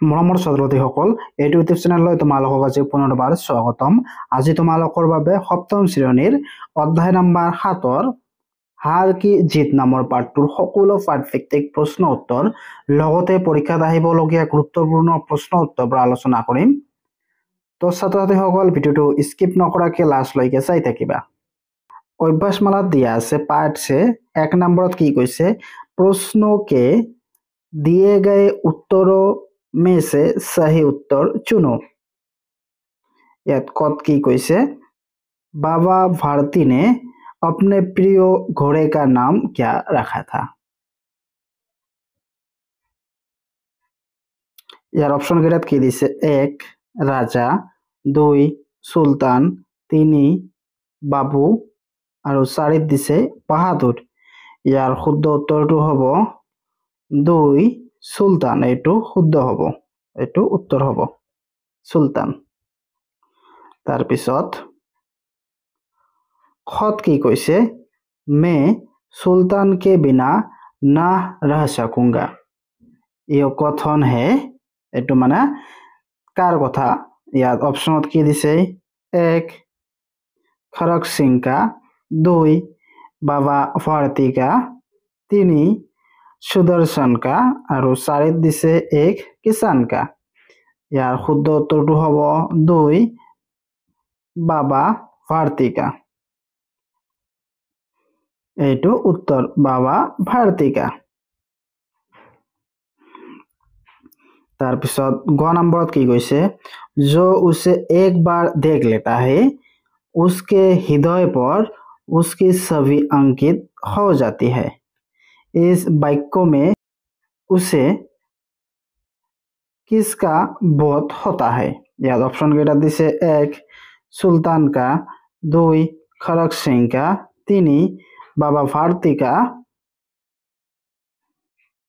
মৰমৰ ছাত্ৰ-ছাত্ৰীসকল, এইটো ইউটিউব চেনেললৈ তোমালোকক আজি পুনৰবাৰ স্বাগতম। আজি তোমালোকৰ বাবে সপ্তম শ্ৰেণীৰ অধ্যায় নম্বৰ 7 হাৰ কি জিত নামৰ পাঠটোৰ সকলো পাঠভিত্তিক প্ৰশ্ন উত্তৰ লগতে পৰীক্ষাত আহিবলগীয়া গুৰুত্বপূৰ্ণ প্ৰশ্ন উত্তৰবোৰ আলোচনা কৰিম। তো ছাত্ৰ-ছাত্ৰীসকল, ভিডিঅ'টো স্কিপ নকৰাকৈ লাষ্টলৈকে চাই থাকিবা। অভ্যাসমালাত দিয়া আছে पाठ से 1 নম্বৰত কি কৈছে, प्रश्न के दिए गए उत्तरों में से सही उत्तर चुनो। यात कत की कैसे, बाबा भारती ने अपने प्रिय घोड़े का नाम क्या रखा था। यार ऑप्शन केटात की दिसे, 1 राजा, 2 सुल्तान, 3 बाबू और 4 दिसे बाहादुर। यार शुद्ध उत्तरটো হ'ব 2 सुल्तान। एटू शुद्ध হ'ব, एटू उत्तर হ'ব सुल्तान। तार पिছত खत की कैसे, मैं सुल्तान के बिना ना रह सकूंगा। ये कथन है, एटू माने कार कथा। याद ऑप्शन की दिसे, 1 खड़क सिंह का, 2 बाबा भारती का, 3 सुदर्शन का और 4 दिसे 1 किसान का। यार शुद्ध उत्तरটো হ'ব 2 बाबा भारती का। एटू उत्तर बाबा भारती का। तार पिছত ग नंबरत की কৈছে, जो उसे एक बार देख लेता है उसके हृदय पर उसकी छवि अंकित हो जाती है। इस वाक्य में उसे किसका बोध होता है। याद ऑप्शन केटा दिसे, 1 सुल्तान का, 2 खड़क सिंह का, 3 बाबा भारती का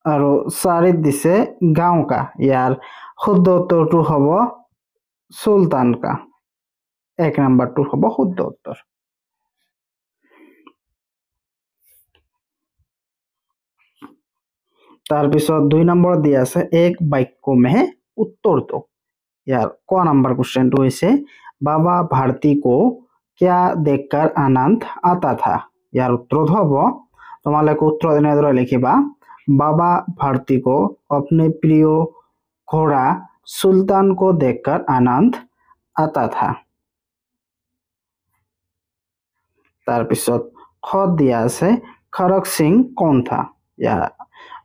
और 4 दिसे गांव का। यार शुद्ध उत्तरটো হ'ব सुल्तान का। 1 नंबरটো হ'ব শুদ্ধ उत्तर। तार पिছত 2 नंबर दिया আছে एक वाक्य में उत्तर दो। यार क नंबर क्वेश्चन तो है, बाबा भारती को क्या देखकर आनंद आता था। यार उत्तर हम तुम्हारे उत्तर एने लिखा, बाबा भारती को अपने प्रिय घोड़ा सुल्तान को देखकर आनंद आता था। तार पिছত खत दिया है, खड़क सिंह कौन था। यार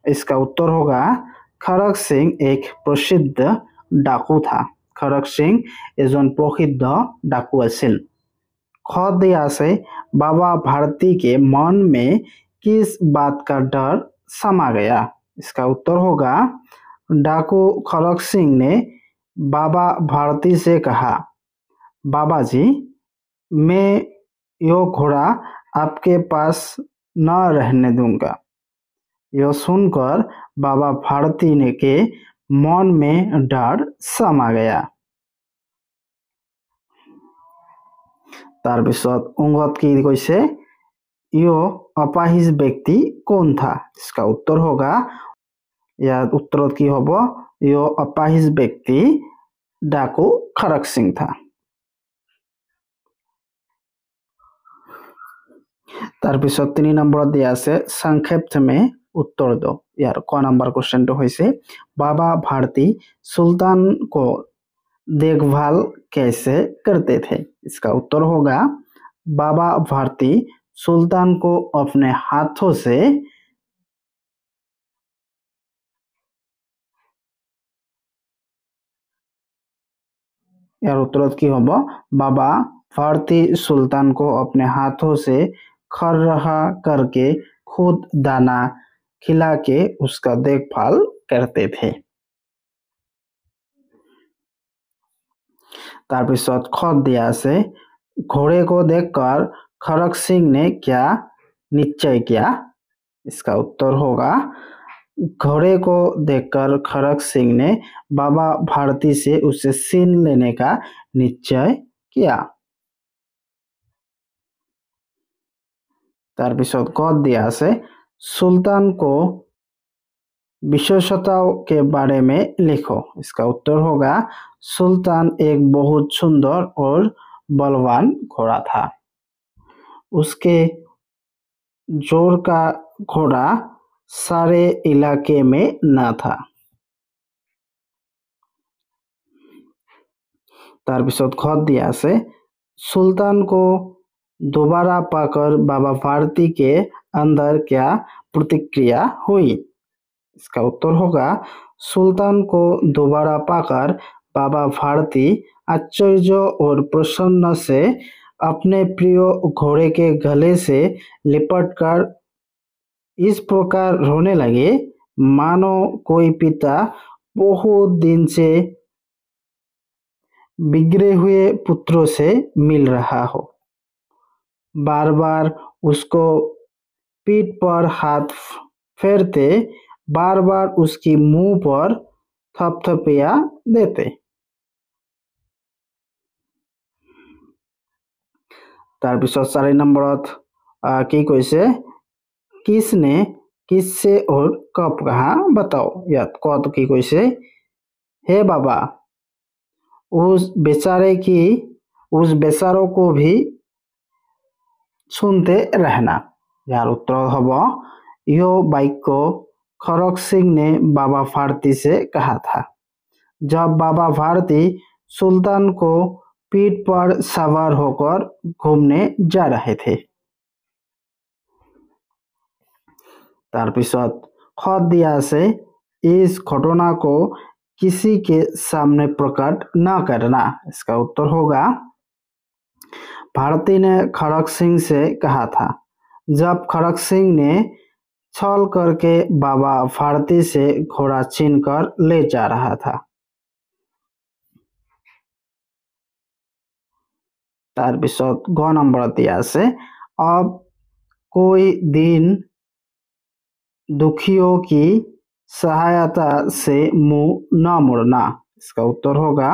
इसका उत्तर होगा, खड़क सिंह एक प्रसिद्ध डाकू था। खड़क सिंह एजन प्रसिद्ध डाकू आसिल। खत दिया से, बाबा भारती के मन में किस बात का डर समा गया। इसका उत्तर होगा, डाकू खड़क सिंह ने बाबा भारती से कहा, बाबा जी मैं यो घोड़ा आपके पास न रहने दूंगा। यह सुनकर बाबा भारती ने के मन में डर समा गया। तार पिছত उंगत की कैसे, यो अपाहिज व्यक्ति कौन था। इसका उत्तर होगा, या उत्तर की होब, यो अपाहिज व्यक्ति डाकू खड़क सिंह था। तार पिছত 3 नंबर दिया আছে संक्षेप में उत्तर दो। यार क नंबर क्वेश्चन तो है, बाबा भारती सुल्तान को देखभाल कैसे करते थे। इसका उत्तर होगा, बाबा भारती सुल्तान को अपने हाथों से यार उत्तर की होब, बाबा भारती सुल्तान को अपने हाथों से खरहा करके खुद दाना खिला के उसका देखभाल करते थे। तार पिছত खत दिया से, घोड़े को देखकर खड़क सिंह ने क्या निश्चय किया। इसका उत्तर होगा, घोड़े को देखकर खड़क सिंह ने बाबा भारती से उसे छीन लेने का निश्चय किया। तार पिছত कत दिया से, सुल्तान को विशेषताओं के बारे में लिखो। इसका उत्तर होगा सुल्तान एक बहुत सुंदर और बलवान घोड़ा था। उसके जोर का घोड़ा सारे इलाके में न था। তাৰপিছত ঘৰত দিয়া আছে सुल्तान को दोबारा पाकर बाबा भारती के अंदर क्या प्रतिक्रिया हुई। इसका उत्तर होगा सुल्तान को दोबारा पाकर बाबा भारती आश्चर्य और प्रसन्न से अपने प्रिय घोड़े के गले से लिपटकर इस प्रकार रोने लगे मानो कोई पिता बहुत दिन से बिगड़े हुए पुत्रों से मिल रहा हो। बार बार उसको पीठ पर हाथ फेरते, बार बार उसकी मुंह पर थपथपिया देते। তাৰপিছত 4 নম্বৰত কি কৈছে किसने किससे और कब कहा बताओ। याद कत की কৈছে हे बाबा उस बेचारों को भी सुनते रहना। यार उत्तर हब यो वाक्य खड़क सिंह ने बाबा भारती से कहा था जब बाबा भारती सुल्तान को पीठ पर सवार होकर घूमने जा रहे थे। তাৰপিছত खत दिया से इस घटना को किसी के सामने प्रकट न करना। इसका उत्तर होगा भारती ने खड़क सिंह से कहा था जब खड़क सिंह ने छल करके बाबा भारती से घोड़ा छीन कर ले जा रहा था। তাৰপিছত ग नंबर दिया से अब कोई दिन दुखियों की सहायता से मुंह न मोड़ना। इसका उत्तर होगा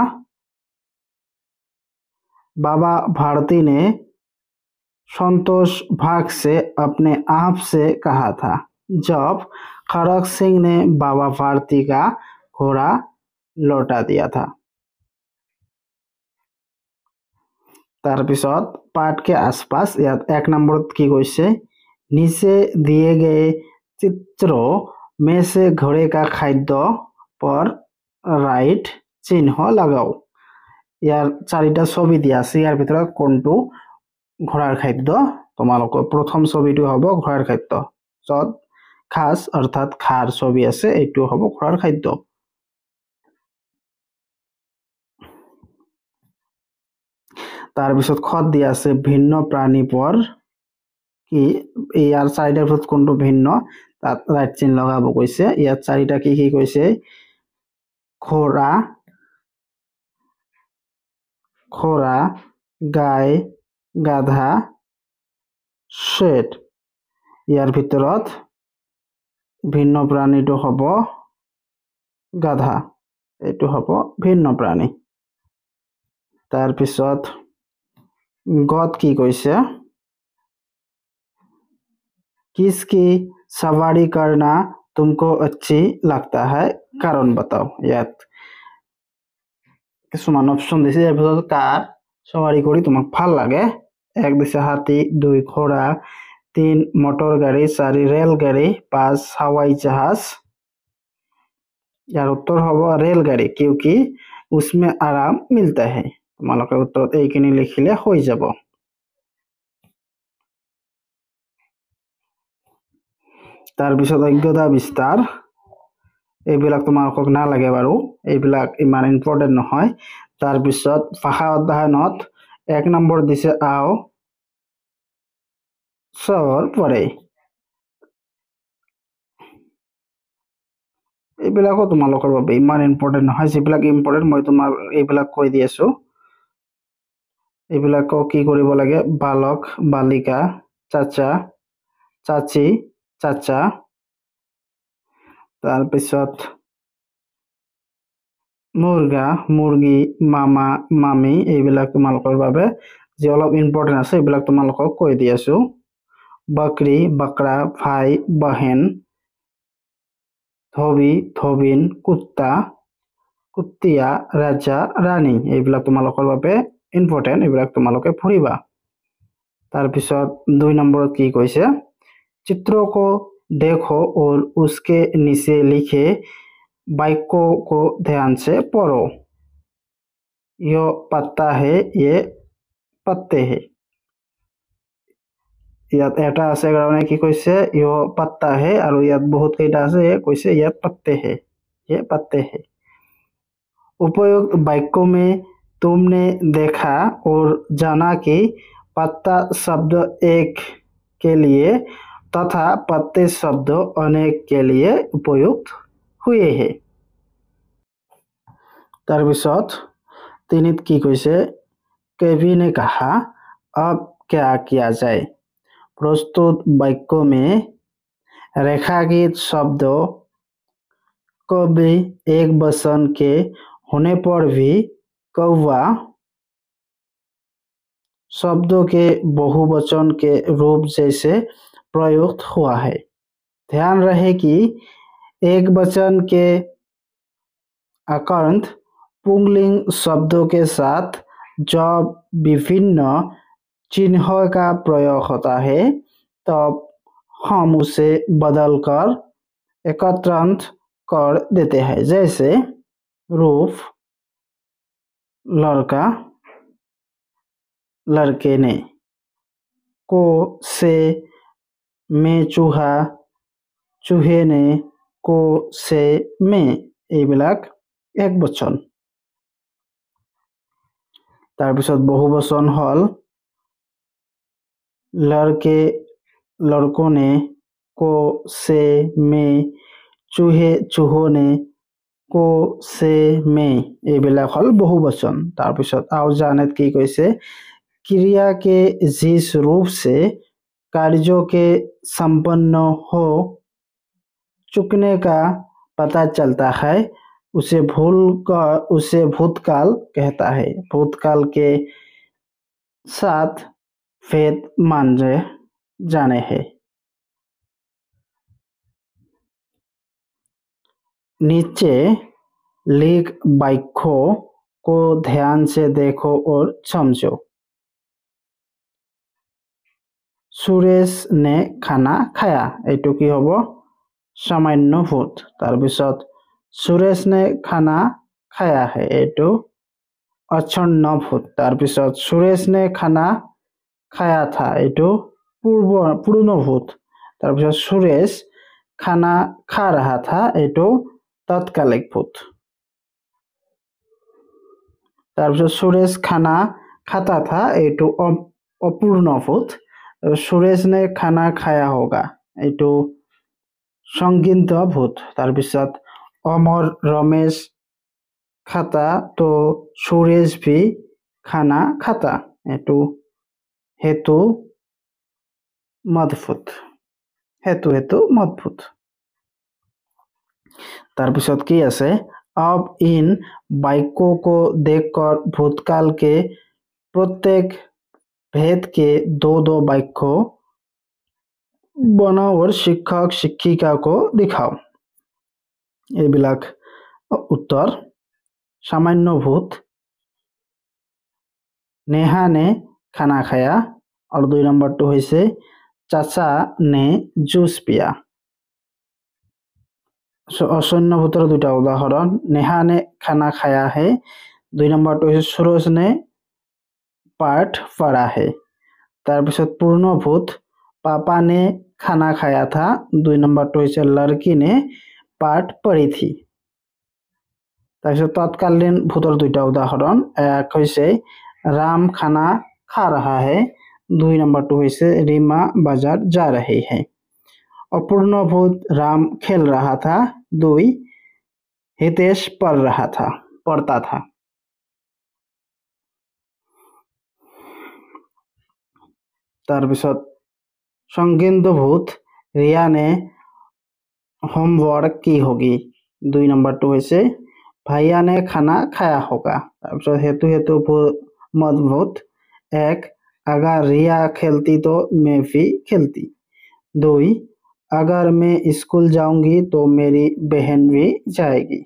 बाबा भारती ने संतोष भाग से अपने आप से कहा था जब खड़क सिंह ने बाबा भारती का घोड़ा लौटा दिया था। তাৰপিছত पाठ के आसपास याद 1 नंबर की কৈছে नीचे दिए गए चित्रों में से घोड़े का खाद्य पर राइट चिन्ह लगाओ। यार 4টা ছবি দিয়া আছে ইয়াৰ ভিতৰত কোনটো ঘোড়াৰ খাদ্য তোমালোকৰ প্ৰথম ছবিটো হ'ব ঘোড়াৰ খাদ্য যত ঘাস অৰ্থাৎ খাৰ ছবি আছে এইটো হ'ব ঘোড়াৰ খাদ্য। তাৰপিছত খত দিয়া আছে ভিন্ন প্ৰাণী पर কি ইয়াৰ 4টাৰ ভিতৰত কোনটো ভিন্ন তাত ৰাইট চিন লগাব কৈছে। ইয়াত 4টা কি কৈছে ঘোড়া ঘোড়া গাই গাধা শেড। ইয়াৰ ভিতৰত ভিন্ন প্ৰাণীটো হ'ব গাধা এইটো হ'ব ভিন্ন প্ৰাণী। তাৰপিছত गत की কৈছে किसकी सवारी करना तुमको अच्छी लगता है कारण बताओ। यात কিছুমান অপশন দিছে ইয়াৰ ভিতৰত কাৰ সৱাৰি কৰি তোমাক ভাল লাগে। 1 দিছে হাতি 2 ঘোড়া 3 मोटर गाड़ी 4 रेलगाड़ी 5 हवाई जहाज। यार उत्तर होगा रेलगाड़ी क्योंकि उसमें आराम मिलता है। তোমালোকে উত্তৰত এইখিনি লিখিলে হৈ যাব। তাৰপিছত অজ্ঞতা বিস্তাৰ এইবিলাক তোমালোকক নালাগে বাৰু এইবিলাক ইমান ইম্পৰ্টেন্ট নহয়। তাৰপিছত ভাষা অধ্যয়নত 1 নম্বৰ দিছে আও চৰ পৰে এইবিলাকো তোমালোকৰ বাবে ইমান ইম্পৰ্টেন্ট নহয় যিবিলাক ইম্পৰ্টেন্ট মই তোমাক এইবিলাক কৈ দি আছো। এইবিলাকো কি কৰিব লাগে বালক বালিকা চাচা চাচি চাচা তাৰপিছত মুৰ্গা মুৰ্গী মামা মামী এইবিলাক তোমালোকৰ বাবে যে অলপ ইম্পৰ্টেন্ট আছে এইবিলাক তোমালোকক কৈ দি আছো। बकरी बकरा भाई बहन ধবি ধবিন কুত্তা কুত্তিয়া ৰাজা ৰাণী এইবিলাক তোমালোকৰ বাবে ইম্পৰ্টেণ্ট এইবিলাক তোমালোকে পঢ়িবা তাৰপিছত 2 নম্বৰত কি কৈছে चित्रों को देखो और उसके नीचे लिखे वाक्यों को ध्यान से पढ़ो यो पत्ता है ये पत्ते है ইয়াত এটা আছে কাৰণে কি কৈছে यो पत्ता है আৰু ইয়াত বহুত কেইটা আছে কৈছে ये पत्ते है ये पत्ते है उपयुक्त वाक्यों में तुमने देखा और जाना कि पत्ता शब्द एक के लिए तथा पत्ते शब्द अनेक के लिए उपयुक्त हुए हैं तरबिसत तिनित की कैसे केवी ने कहा अब क्या किया जाए प्रस्तुत वाक्यों में रेखांकित शब्दों कभी एक वचन के होने पर भी कौवा शब्दों के बहुवचन के रूप जैसे प्रयुक्त हुआ है ध्यान रहे कि एक वचन के अकर्थ पुंगलिंग शब्दों के साथ जब विभिन्न चिन्हों का प्रयोग होता है तब हम उसे बदलकर एकत्रित कर देते हैं जैसे रूप लड़का लड़के ने को से में चूहा चूहे ने को से में এইবিলাক এক বচন তাৰপিছত বহু বচন হল लड़के लड़कों ने को से में चूहे चूहों ने को से में এইবিলাক হল বহু বচন তাৰপিছত আও জানেত কি কৈছে क्रिया के जिस रूप से कार्यों के संपन्न हो चुकने का पता चलता है उसे भूतकाल कहता है भूतकाल के साथ भेद माने जाने हैं नीचे लिख वाक्यों को ध्यान से देखो और समझो सुरेश ने खाना खाया एटू की हबो सामान्य भूत तारपिছত सुरेश ने खाना खाया है एटू अक्षण्य भूत तारपिছত सुरेश ने खाना खाया था एटू पूर्ण भूत तारपिছত सुरेश खाना खा रहा था एटू तत्कालिक भूत तारपिছত सुरेश खाना खाता था एटू अपूर्ण भूत सुरेश ने खाना खाया होगा एटू संगित भूत तारपिছত अमर रमेश खाता तो सुरेश भी खाना खाता एटू हेतु मदभूत हेतु मदभूत तारपिছত की आछे अब इन वाक्यों को देखकर भूतकाल के प्रत्येक भेद के दो वाक्य बनाओ और शिक्षक शिक्षिका को दिखाओ এইবিলাক उत्तर सामान्य भूत नेहा ने खाना खाया और 2 नंबर टू होइसे चाचा ने जूस पिया असन्य भूतर दुटा उदाहरण नेहा ने खाना खाया है 2 नंबर टू होइसे सुरेश ने पाठ पढ़ा है तारपिছত पूर्ण भूत पापा ने खाना खाया था 2 नंबर टू होइसे लड़की ने पाठ पढ़ी थी तारपिছত तत्कालीन भूतर दुटा उदाहरण एक होइसे राम खाना खा रहा है 2 नंबर टू होइसे रीमा बाजार जा रही है अपूर्ण भूत राम खेल रहा था 2 हितेश पढ़ता था तारपिছত संगित भूत रिया ने होमवर्क की होगी 2 नंबर टू होइसे भैया ने खाना खाया होगा तारपिছত हेतु मदभूत एक अगर रिया खेलती तो मैं भी खेलती 2 अगर मैं स्कूल जाऊंगी तो मेरी बहन भी जाएगी।